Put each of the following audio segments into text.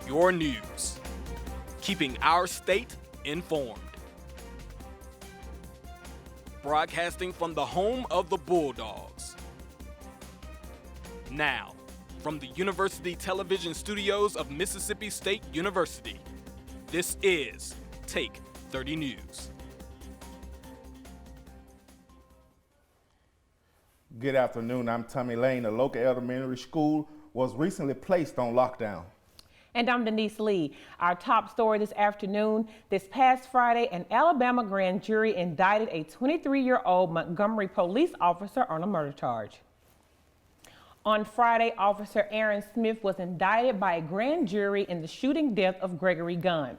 your news, keeping our state informed. Broadcasting from the home of the Bulldogs. Now, from the University Television Studios of Mississippi State University, this is Take 30 News. Good afternoon, I'm Tommy Lane. A local elementary school was recently placed on lockdown. And I'm Denise Lee. Our top story this afternoon, this past Friday, an Alabama grand jury indicted a 23-year-old Montgomery police officer on a murder charge. On Friday, Officer Aaron Smith was indicted by a grand jury in the shooting death of Gregory Gunn.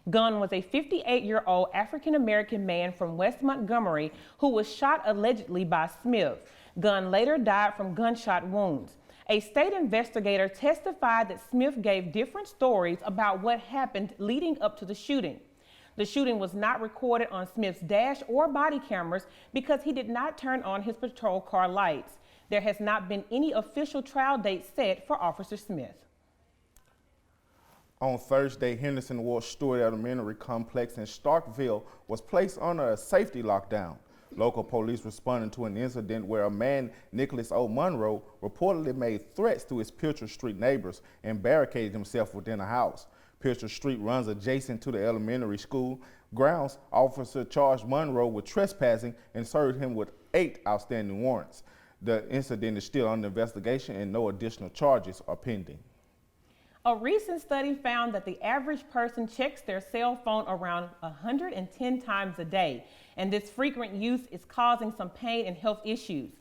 Gunn was a 58-year-old African-American man from West Montgomery who was shot allegedly by Smith. Gunn later died from gunshot wounds. A state investigator testified that Smith gave different stories about what happened leading up to the shooting. The shooting was not recorded on Smith's dash or body cameras because he did not turn on his patrol car lights. There has not been any official trial date set for Officer Smith. On Thursday, Henderson Ward Stewart Elementary Complex in Starkville was placed under a safety lockdown. Local police responded to an incident where a man, Nicholas O. Monroe, reportedly made threats to his Pilcher Street neighbors and barricaded himself within a house. Pilcher Street runs adjacent to the elementary school grounds. Officer charged Monroe with trespassing and served him with 8 outstanding warrants. The incident is still under investigation and no additional charges are pending. A recent study found that the average person checks their cell phone around 110 times a day, and this frequent use is causing some pain and health issues.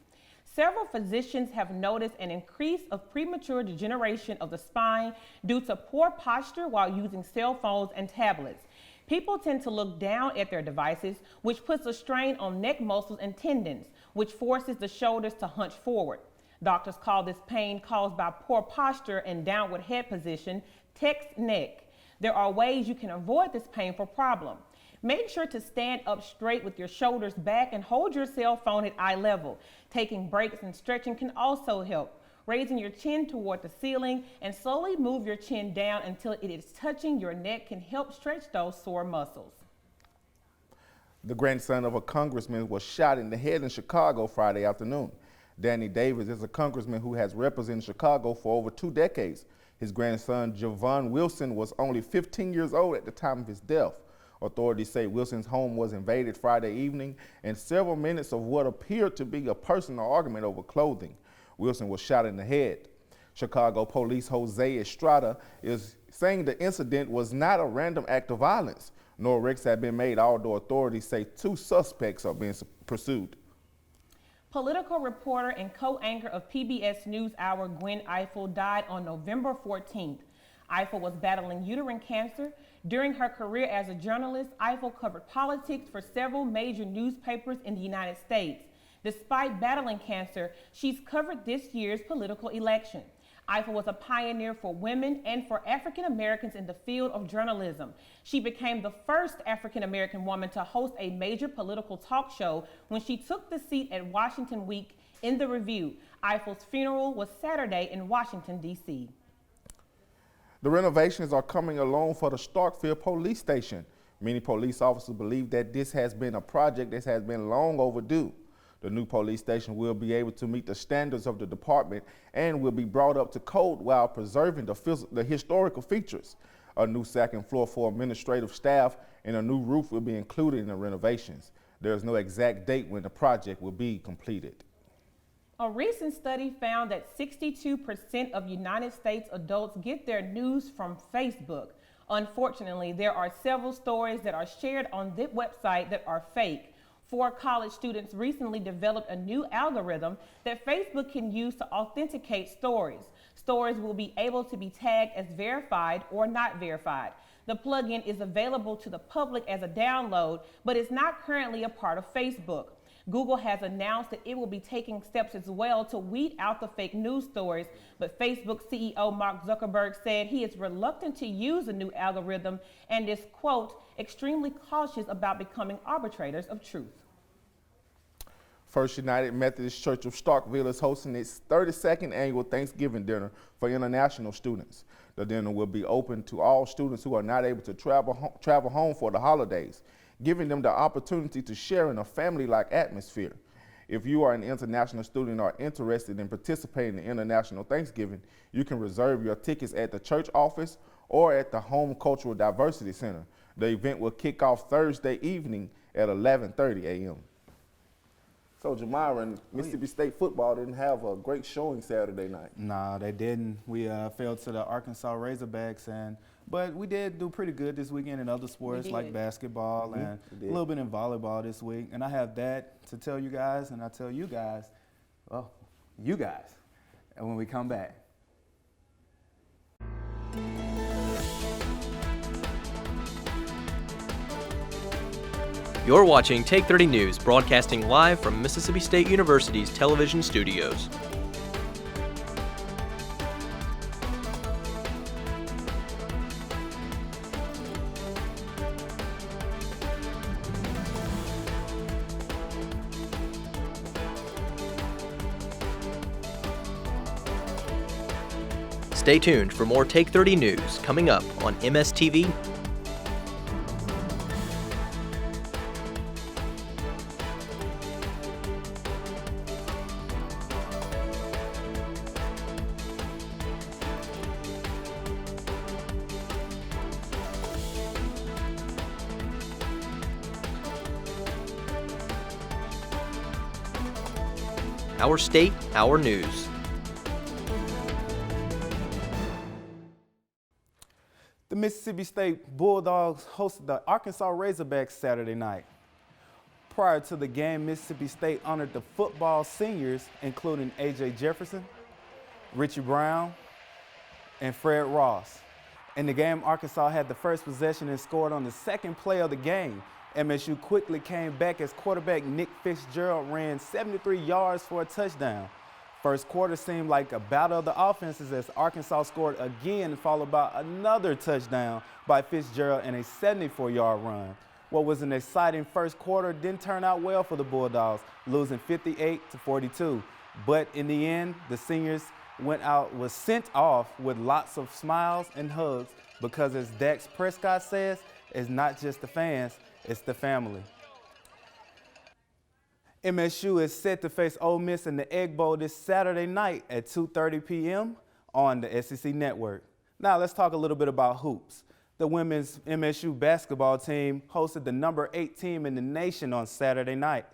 Several physicians have noticed an increase of premature degeneration of the spine due to poor posture while using cell phones and tablets. People tend to look down at their devices, which puts a strain on neck muscles and tendons, which forces the shoulders to hunch forward. Doctors call this pain caused by poor posture and downward head position text neck. There are ways you can avoid this painful problem. Make sure to stand up straight with your shoulders back and hold your cell phone at eye level. Taking breaks and stretching can also help. Raising your chin toward the ceiling and slowly move your chin down until it is touching your neck can help stretch those sore muscles. The grandson of a congressman was shot in the head in Chicago Friday afternoon. Danny Davis is a congressman who has represented Chicago for over 2 decades. His grandson, Javon Wilson, was only 15 years old at the time of his death. Authorities say Wilson's home was invaded Friday evening and several minutes of what appeared to be a personal argument over clothing. Wilson was shot in the head. Chicago Police Jose Estrada is saying the incident was not a random act of violence. No arrests have been made, although authorities say 2 suspects are being pursued. Political reporter and co-anchor of PBS NewsHour Gwen Ifill died on November 14th. Ifill was battling uterine cancer. During her career as a journalist, Ifill covered politics for several major newspapers in the United States. Despite battling cancer, she's covered this year's political election. Ifill was a pioneer for women and for African Americans in the field of journalism. She became the first African American woman to host a major political talk show when she took the seat at Washington Week in the Review. Ifill's funeral was Saturday in Washington, D.C. The renovations are coming along for the Starkville Police Station. Many police officers believe that this has been a project that has been long overdue. The new police station will be able to meet the standards of the department and will be brought up to code while preserving the historical features. A new second floor for administrative staff and a new roof will be included in the renovations. There is no exact date when the project will be completed. A recent study found that 62% of United States adults get their news from Facebook. Unfortunately, there are several stories that are shared on this website that are fake. 4 college students recently developed a new algorithm that Facebook can use to authenticate stories. Stories will be able to be tagged as verified or not verified. The plugin is available to the public as a download, but is not currently a part of Facebook. Google has announced that it will be taking steps as well to weed out the fake news stories, but Facebook CEO Mark Zuckerberg said he is reluctant to use the new algorithm and is, quote, extremely cautious about becoming arbitrators of truth. First United Methodist Church of Starkville is hosting its 32nd annual Thanksgiving dinner for international students. The dinner will be open to all students who are not able to travel home for the holidays, giving them the opportunity to share in a family-like atmosphere. If you are an international student or interested in participating in International Thanksgiving, you can reserve your tickets at the church office or at the Home Cultural Diversity Center. The event will kick off Thursday evening at 11:30 a.m. So Jamira, Mississippi State football didn't have a great showing Saturday night. Nah, they didn't. We fell to the Arkansas Razorbacks, but we did do pretty good this weekend in other sports like basketball and a little bit in volleyball this week. And I have that to tell you guys, and I tell you guys, well, you guys, and when we come back. You're watching Take 30 News, broadcasting live from Mississippi State University's television studios. Stay tuned for more Take 30 News coming up on MSTV. Our state, our news. The Mississippi State Bulldogs hosted the Arkansas Razorbacks Saturday night. Prior to the game, Mississippi State honored the football seniors, including A.J. Jefferson, Richie Brown, and Fred Ross. In the game, Arkansas had the first possession and scored on the second play of the game. MSU quickly came back as quarterback Nick Fitzgerald ran 73 yards for a touchdown. First quarter seemed like a battle of the offenses as Arkansas scored again, followed by another touchdown by Fitzgerald and a 74-yard run. What was an exciting first quarter didn't turn out well for the Bulldogs, losing 58-42. But in the end, the seniors was sent off with lots of smiles and hugs because, as Dax Prescott says, it's not just the fans, it's the family. MSU is set to face Ole Miss in the Egg Bowl this Saturday night at 2:30 p.m. on the SEC Network. Now let's talk a little bit about hoops. The women's MSU basketball team hosted the number 8 team in the nation on Sunday night.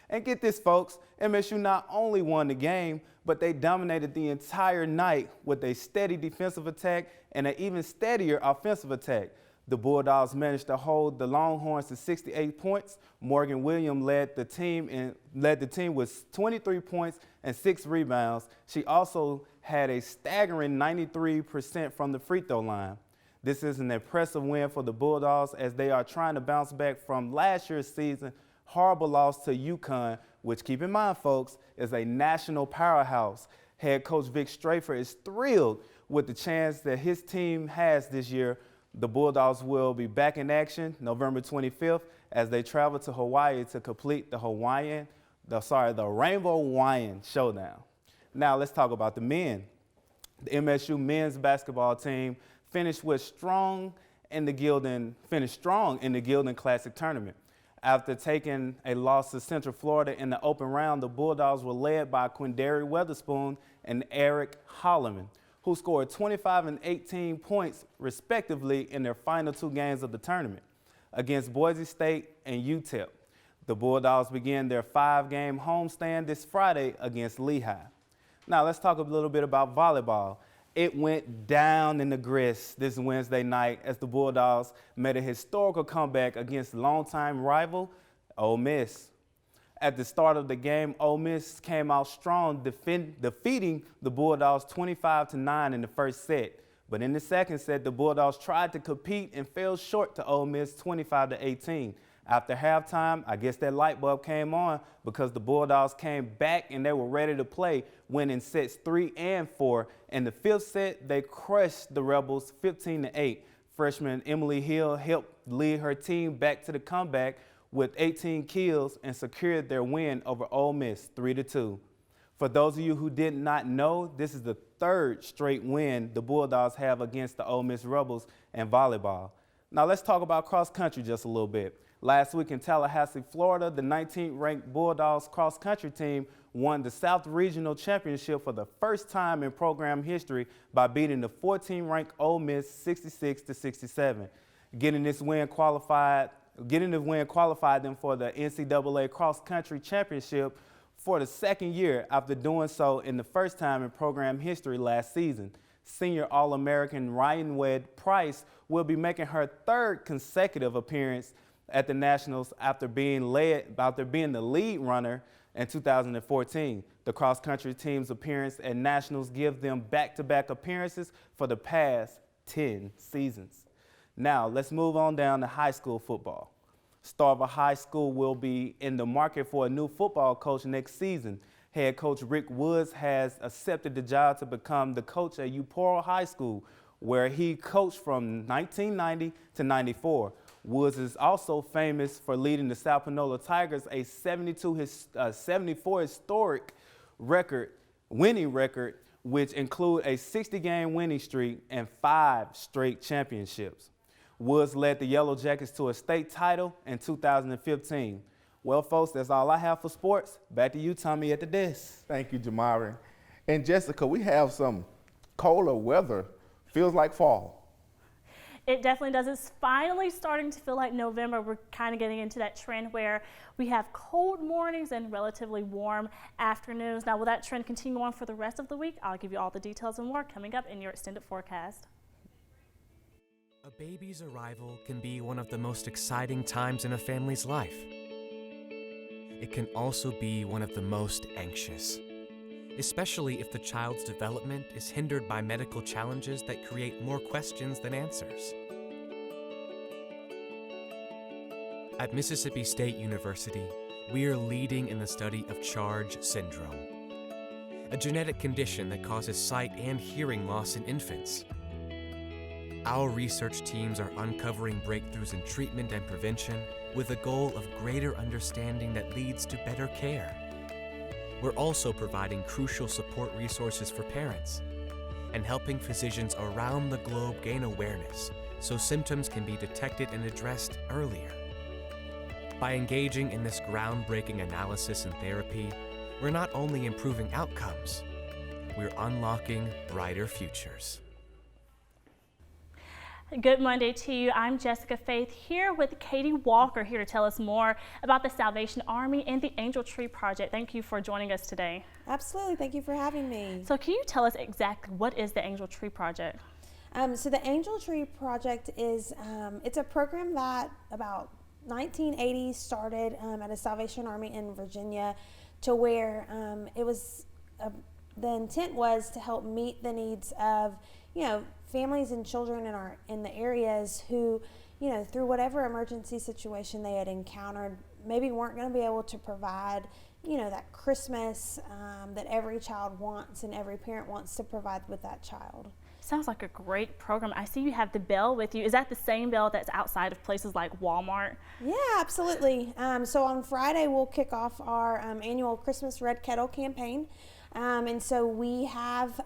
And get this, folks, MSU not only won the game, but they dominated the entire night with a steady defensive attack and an even steadier offensive attack. The Bulldogs managed to hold the Longhorns to 68 points. Morgan Williams led the team with 23 points and 6 rebounds. She also had a staggering 93% from the free throw line. This is an impressive win for the Bulldogs as they are trying to bounce back from last year's season horrible loss to UConn, which, keep in mind, folks, is a national powerhouse. Head coach Vic Strafer is thrilled with the chance that his team has this year. The Bulldogs will be back in action November 25th as they travel to Hawaii to complete the Rainbow Hawaiian Showdown. Now let's talk about the men. The MSU men's basketball team finished strong in the Gildan Classic Tournament. After taking a loss to Central Florida in the open round, the Bulldogs were led by Quindary Weatherspoon and Eric Holloman, who scored 25 and 18 points, respectively, in their final 2 games of the tournament against Boise State and UTEP. The Bulldogs began their 5-game homestand this Friday against Lehigh. Now, let's talk a little bit about volleyball. It went down in the grist this Wednesday night as the Bulldogs made a historical comeback against longtime rival Ole Miss. At the start of the game, Ole Miss came out strong, defeating the Bulldogs 25-9 in the first set. But in the second set, the Bulldogs tried to compete and fell short to Ole Miss 25-18. After halftime, I guess that light bulb came on because the Bulldogs came back and they were ready to play, winning sets 3 and 4. In the fifth set, they crushed the Rebels 15-8. Freshman Emily Hill helped lead her team back to the comeback with 18 kills and secured their win over Ole Miss 3-2. For those of you who did not know, this is the third straight win the Bulldogs have against the Ole Miss Rebels in volleyball. Now let's talk about cross country just a little bit. Last week in Tallahassee, Florida, the 19th ranked Bulldogs cross country team won the South Regional Championship for the first time in program history by beating the 14th ranked Ole Miss 66-67. Getting the win qualified them for the NCAA cross country championship for the second year after doing so in the first time in program history last season. Senior All-American Ryan Wedd Price will be making her third consecutive appearance at the Nationals after being the lead runner in 2014. The cross-country team's appearance at Nationals give them back-to-back appearances for the past 10 seasons. Now, let's move on down to high school football. Starkville High School will be in the market for a new football coach next season. Head coach Rick Woods has accepted the job to become the coach at Eupora High School, where he coached from 1990 to 94. Woods is also famous for leading the South Panola Tigers, a 74 historic winning record, which include a 60-game winning streak and 5 straight championships. Woods led the Yellow Jackets to a state title in 2015. Well, folks, that's all I have for sports. Back to you, Tommy, at the desk. Thank you, Jamari. And Jessica, we have some colder weather. Feels like fall. It definitely does. It's finally starting to feel like November. We're kind of getting into that trend where we have cold mornings and relatively warm afternoons. Now, will that trend continue on for the rest of the week? I'll give you all the details and more coming up in your extended forecast. A baby's arrival can be one of the most exciting times in a family's life. It can also be one of the most anxious, especially if the child's development is hindered by medical challenges that create more questions than answers. At Mississippi State University, we are leading in the study of Charge syndrome, a genetic condition that causes sight and hearing loss in infants. Our research teams are uncovering breakthroughs in treatment and prevention with the goal of greater understanding that leads to better care. We're also providing crucial support resources for parents and helping physicians around the globe gain awareness so symptoms can be detected and addressed earlier. By engaging in this groundbreaking analysis and therapy, we're not only improving outcomes, we're unlocking brighter futures. Good Monday to you. I'm Jessica Faith here with Katie Walker here to tell us more about the Salvation Army and the Angel Tree Project. Thank you for joining us today. Absolutely. Thank you for having me. So can you tell us exactly what is the Angel Tree Project? So the Angel Tree Project is it's a program that about 1980 started at a Salvation Army in Virginia, to where it was the intent was to help meet the needs of families and children in the areas who, through whatever emergency situation they had encountered, maybe weren't going to be able to provide, that Christmas that every child wants and every parent wants to provide with that child. Sounds like a great program. I see you have the bell with you. Is that the same bell that's outside of places like Walmart? Yeah, absolutely. So on Friday, we'll kick off our annual Christmas Red Kettle campaign. And so we have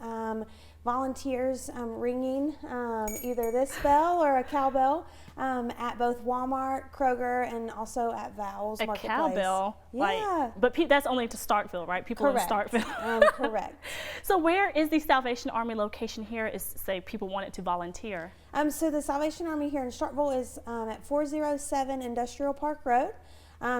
volunteers ringing either this bell or a cowbell at both Walmart, Kroger, and also at Vowell's Marketplace. A cowbell? Yeah. But that's only to Starkville, right? People Correct. in Starkville. Correct. So where is the Salvation Army location here, is say people wanted to volunteer? So the Salvation Army here in Starkville is at 407 Industrial Park Road.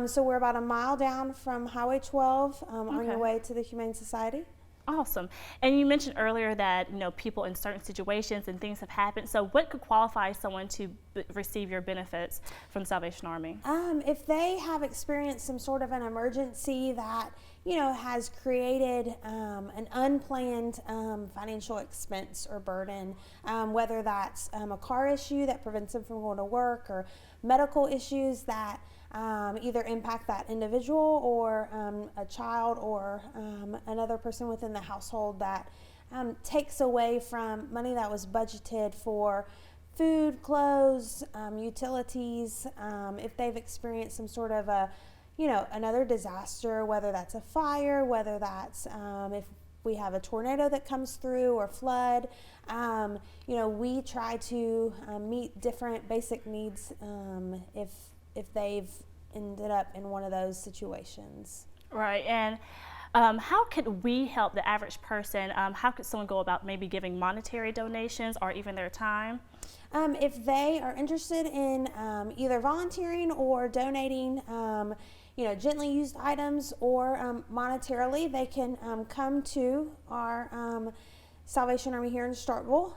So we're about a mile down from Highway 12 on your way to the Humane Society. Awesome. And you mentioned earlier that people in certain situations and things have happened. So what could qualify someone to receive your benefits from the Salvation Army? If they have experienced some sort of an emergency that has created an unplanned financial expense or burden, whether that's a car issue that prevents them from going to work, or medical issues that either impact that individual or a child or another person within the household, that takes away from money that was budgeted for food, clothes, utilities, if they've experienced some sort of another disaster, whether that's a fire, whether that's if we have a tornado that comes through or flood. We try to meet different basic needs if they've ended up in one of those situations. Right, and how could we help the average person? How could someone go about maybe giving monetary donations or even their time? If they are interested in either volunteering or donating, gently used items or monetarily, they can come to our Salvation Army here in Starkville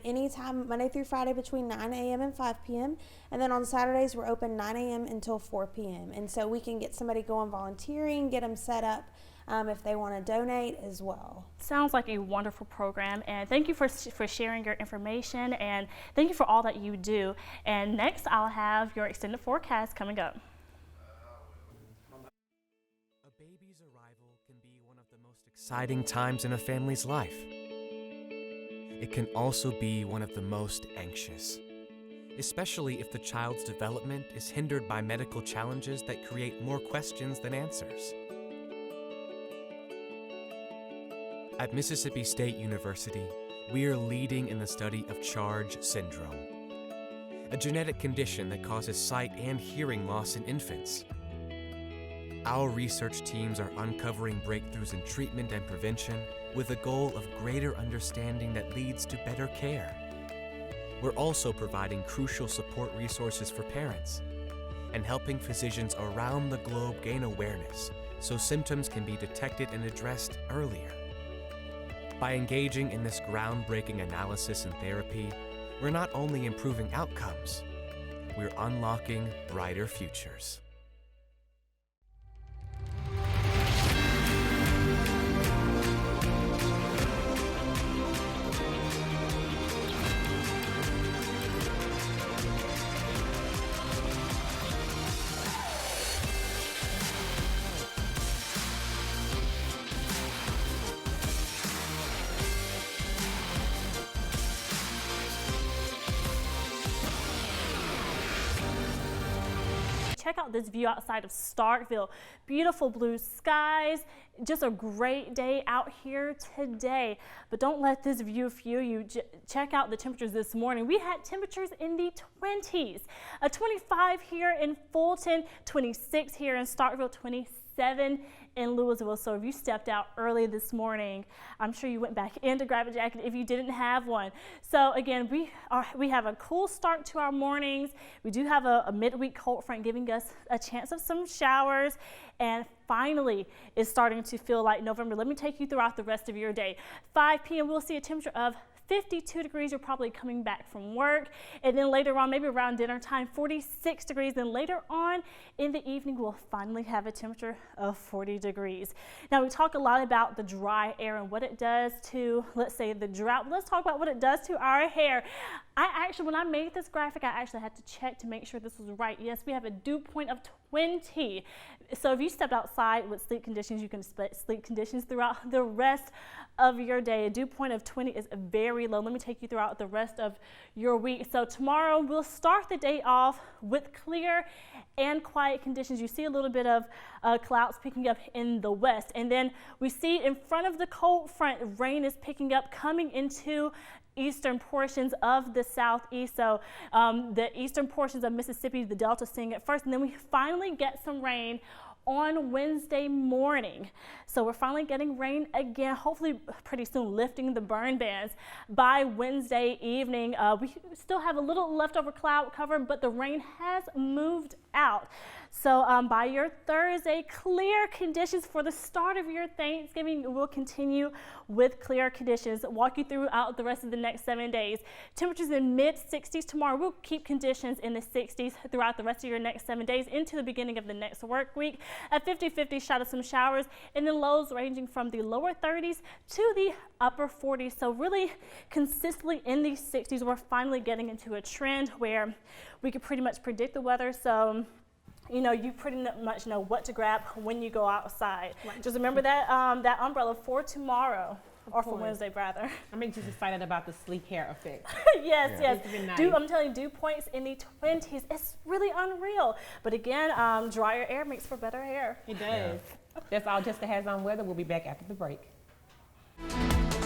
anytime, Monday through Friday between 9 a.m. and 5 p.m. And then on Saturdays, we're open 9 a.m. until 4 p.m. And so we can get somebody going volunteering, get them set up if they want to donate as well. Sounds like a wonderful program, and thank you for sharing your information, and thank you for all that you do. And next, I'll have your extended forecast coming up. A baby's arrival can be one of the most exciting times in a family's life. It can also be one of the most anxious, especially if the child's development is hindered by medical challenges that create more questions than answers. At Mississippi State University, we are leading in the study of CHARGE syndrome, a genetic condition that causes sight and hearing loss in infants. Our research teams are uncovering breakthroughs in treatment and prevention with the goal of greater understanding that leads to better care. We're also providing crucial support resources for parents and helping physicians around the globe gain awareness so symptoms can be detected and addressed earlier. By engaging in this groundbreaking analysis and therapy, we're not only improving outcomes, we're unlocking brighter futures. Check out this view outside of Starkville. Beautiful blue skies. Just a great day out here today. But don't let this view fuel you. Check out the temperatures this morning. We had temperatures in the 20s. A 25 here in Fulton, 26 here in Starkville, 27 in Louisville. So if you stepped out early this morning, I'm sure you went back in to grab a jacket if you didn't have one. So again, we have a cool start to our mornings. We do have a midweek cold front giving us a chance of some showers, and finally it's starting to feel like November. Let me take you throughout the rest of your day. 5 p.m. we'll see a temperature of 52 degrees. You're probably coming back from work. And then later on, maybe around dinner time, 46 degrees. Then later on in the evening, we'll finally have a temperature of 40 degrees. Now, we talk a lot about the dry air and what it does to, let's say, the drought. Let's talk about what it does to our hair. When I made this graphic, I actually had to check to make sure this was right. Yes, we have a dew point of 20. So if you stepped outside with sleep conditions, you can expect sleep conditions throughout the rest of your day. A dew point of 20 is very low. Let me take you throughout the rest of your week. So tomorrow we'll start the day off with clear and quiet conditions. You see a little bit of clouds picking up in the west, and then we see in front of the cold front, rain is picking up coming into eastern portions of the southeast. So the eastern portions of Mississippi, the Delta seeing it first, and then we finally get some rain on Wednesday morning. So we're finally getting rain again, hopefully pretty soon, lifting the burn bans by Wednesday evening. We still have a little leftover cloud cover, but the rain has moved out. So by your Thursday, clear conditions for the start of your Thanksgiving will continue with clear conditions. Walk you throughout the rest of the next 7 days. Temperatures in mid-60s tomorrow. We'll keep conditions in the 60s throughout the rest of your next 7 days into the beginning of the next work week. At 50-50 shot of some showers, and then lows ranging from the lower 30s to the upper 40s. So really consistently in these 60s, we're finally getting into a trend where we can pretty much predict the weather. So you pretty much know what to grab when you go outside. Right. Just remember that that umbrella for tomorrow. or for course. Wednesday, rather. I'm just excited about the sleek hair effect. Yes, yes. It's been nice. I'm telling you, dew points in the 20s. It's really unreal. But again, drier air makes for better hair. It does. That's all Jessica has on weather. We'll be back after the break.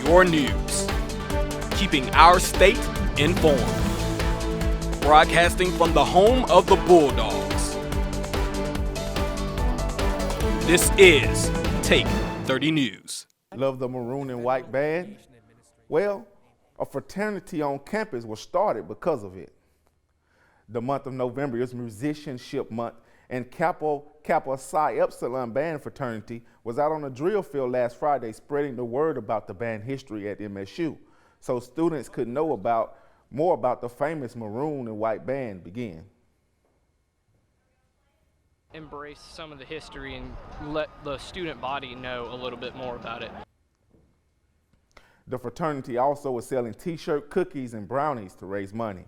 Your news. Keeping our state informed. Broadcasting from the home of the Bulldogs. This is Take 30 News. Love the maroon and white band? Well, a fraternity on campus was started because of it. The month of November is Musicianship Month, and Kappa Psi Epsilon Band Fraternity was out on the drill field last Friday spreading the word about the band history at MSU, so students could know more about the famous maroon and white band begin. Embrace some of the history and let the student body know a little bit more about it. The fraternity also is selling t-shirt, cookies, and brownies to raise money.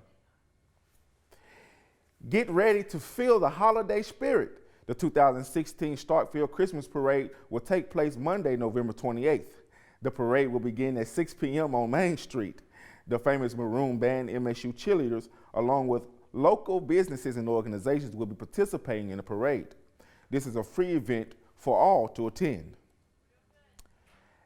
Get ready to feel the holiday spirit. The 2016 Starkville Christmas Parade will take place Monday, November 28th. The parade will begin at 6 p.m. on Main Street. The famous maroon band MSU cheerleaders, along with local businesses and organizations, will be participating in the parade. This is a free event for all to attend.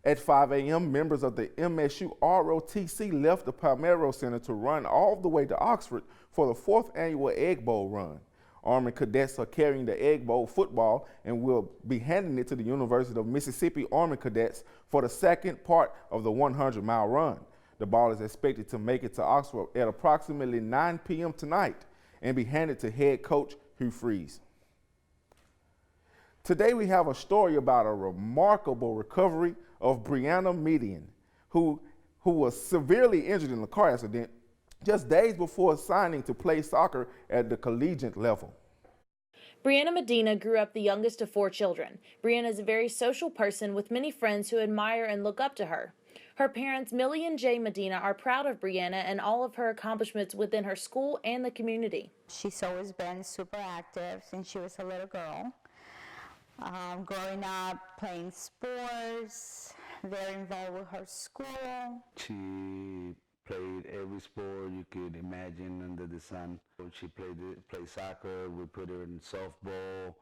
At 5 a.m., members of the MSU ROTC left the Palmero Center to run all the way to Oxford for the 4th annual Egg Bowl run. Army cadets are carrying the Egg Bowl football and will be handing it to the University of Mississippi Army cadets for the second part of the 100-mile run. The ball is expected to make it to Oxford at approximately 9 p.m. tonight and be handed to head coach Hugh Freeze. Today we have a story about a remarkable recovery of Brianna Median, who was severely injured in a car accident just days before signing to play soccer at the collegiate level. Brianna Medina grew up the youngest of 4 children. Brianna is a very social person with many friends who admire and look up to her. Her parents, Millie and Jay Medina, are proud of Brianna and all of her accomplishments within her school and the community. She's always been super active since she was a little girl. Growing up, playing sports, very involved with her school. She played every sport you could imagine under the sun. She played soccer, we put her in softball.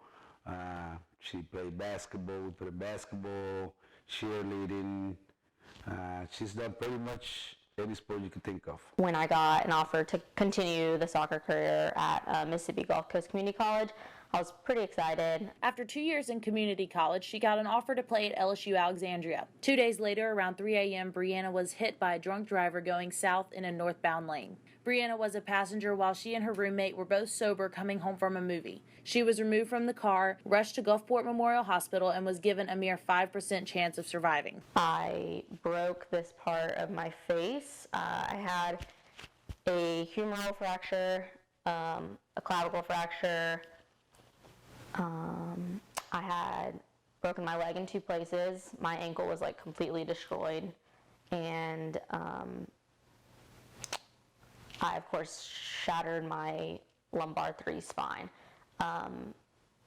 She played basketball, we put her in basketball, cheerleading. She's done pretty much any sport you could think of. When I got an offer to continue the soccer career at Mississippi Gulf Coast Community College, I was pretty excited. After 2 years in community college, she got an offer to play at LSU Alexandria. 2 days later, around 3 a.m., Brianna was hit by a drunk driver going south in a northbound lane. Brianna was a passenger while she and her roommate were both sober coming home from a movie. She was removed from the car, rushed to Gulfport Memorial Hospital, and was given a mere 5% chance of surviving. I broke this part of my face. I had a humeral fracture, a clavicle fracture. I had broken my leg in 2 places. My ankle was like completely destroyed, and I of course shattered my lumbar 3 spine,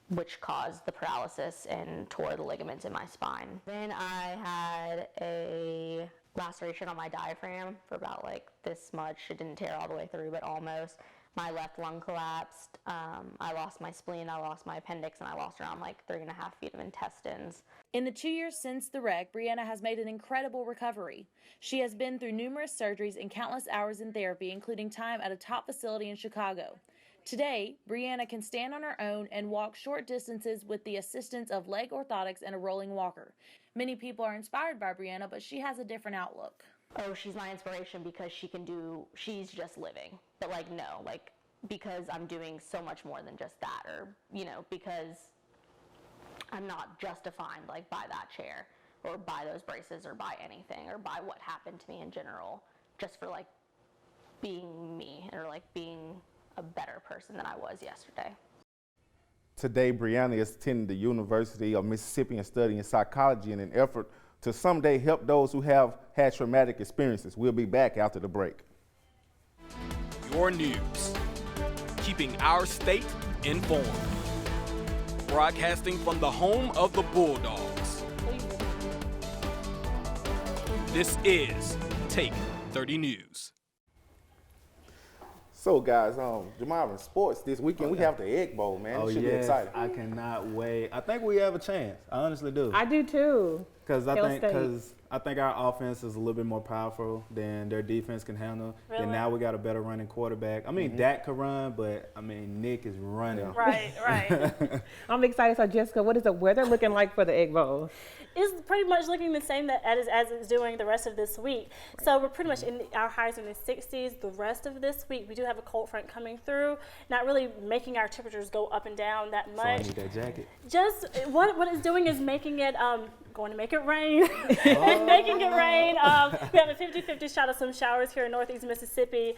which caused the paralysis and tore the ligaments in my spine. Then I had a laceration on my diaphragm for about like this much. It didn't tear all the way through, but almost. My left lung collapsed. I lost my spleen, I lost my appendix, and I lost around like 3.5 feet of intestines. In the 2 years since the wreck, Brianna has made an incredible recovery. She has been through numerous surgeries and countless hours in therapy, including time at a top facility in Chicago. Today, Brianna can stand on her own and walk short distances with the assistance of leg orthotics and a rolling walker. Many people are inspired by Brianna, but she has a different outlook. Oh, she's my inspiration because she's just living. But like, no, like, because I'm doing so much more than just that, or, you know, because I'm not just defined like by that chair or by those braces or by anything or by what happened to me in general, just for like being me or like being a better person than I was yesterday. Today, Brianna is attending the University of Mississippi and studying psychology in an effort to someday help those who have had traumatic experiences. We'll be back after the break. Your news. Keeping our state informed. Broadcasting from the home of the Bulldogs. This is Take 30 News. So guys, Jamal, in sports this weekend we have the Egg Bowl, man. Oh, It should be yes, exciting. I cannot wait. I think we have a chance. I honestly do. I do too. Because Hill State. I think our offense is a little bit more powerful than their defense can handle. Really? And now we got a better running quarterback. I mean, Dak can run, but I mean, Nick is running. Right. I'm excited. So Jessica, what is the weather looking like for the Egg Bowl? It's pretty much looking the same as it's doing the rest of this week. So we're pretty much our highs in the 60s. The rest of this week, we do have a cold front coming through, not really making our temperatures go up and down that much. So I need that jacket. Just what it's doing is making it going to make it rain. It's making it rain. We have a 50-50 shot of some showers here in northeast Mississippi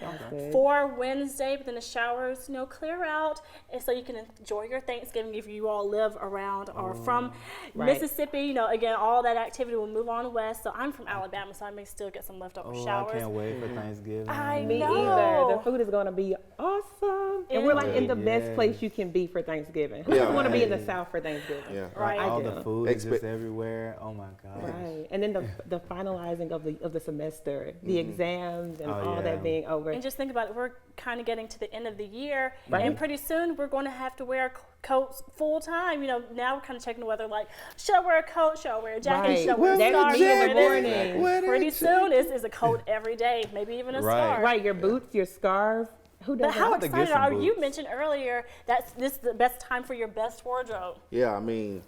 for Wednesday, but then the showers, clear out, and so you can enjoy your Thanksgiving if you all live around or from Mississippi. Again, all that activity will move on west. So I'm from Alabama, so I may still get some leftover showers. I can't wait for Thanksgiving. Me either. The food is going to be awesome. And we're like in the best place you can be for Thanksgiving. Who doesn't want to be in the South for Thanksgiving? Yeah. Right. All the food is just everywhere. Oh my God. Right. And then the finalizing of the semester, the exams and all that being over. And just think about it, we're kind of getting to the end of the year, and pretty soon we're going to have to wear coats full time. Now we're kind of checking the weather, like, should I wear a coat? Should I wear a jacket? Should I wear a scarf? Pretty soon is a coat every day, maybe even a scarf. Right, your boots, your scarf. Who does But how excited are you? You mentioned earlier that this is the best time for your best wardrobe. Yeah, I mean,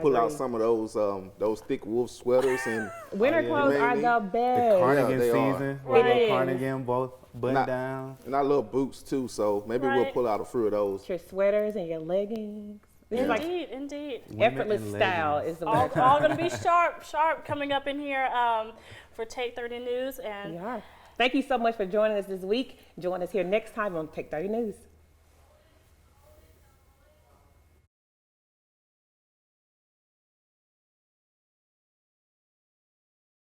pull out some of those thick wolf sweaters and winter clothes are the best. The cardigan season. Right. Cardigan, both button down. And I love boots too, so maybe we'll pull out a few of those. Your sweaters and your leggings. Indeed. Effortless style is the word. All going to be sharp coming up in here for Take 30 News. And Thank you so much for joining us this week. Join us here next time on Take 30 News.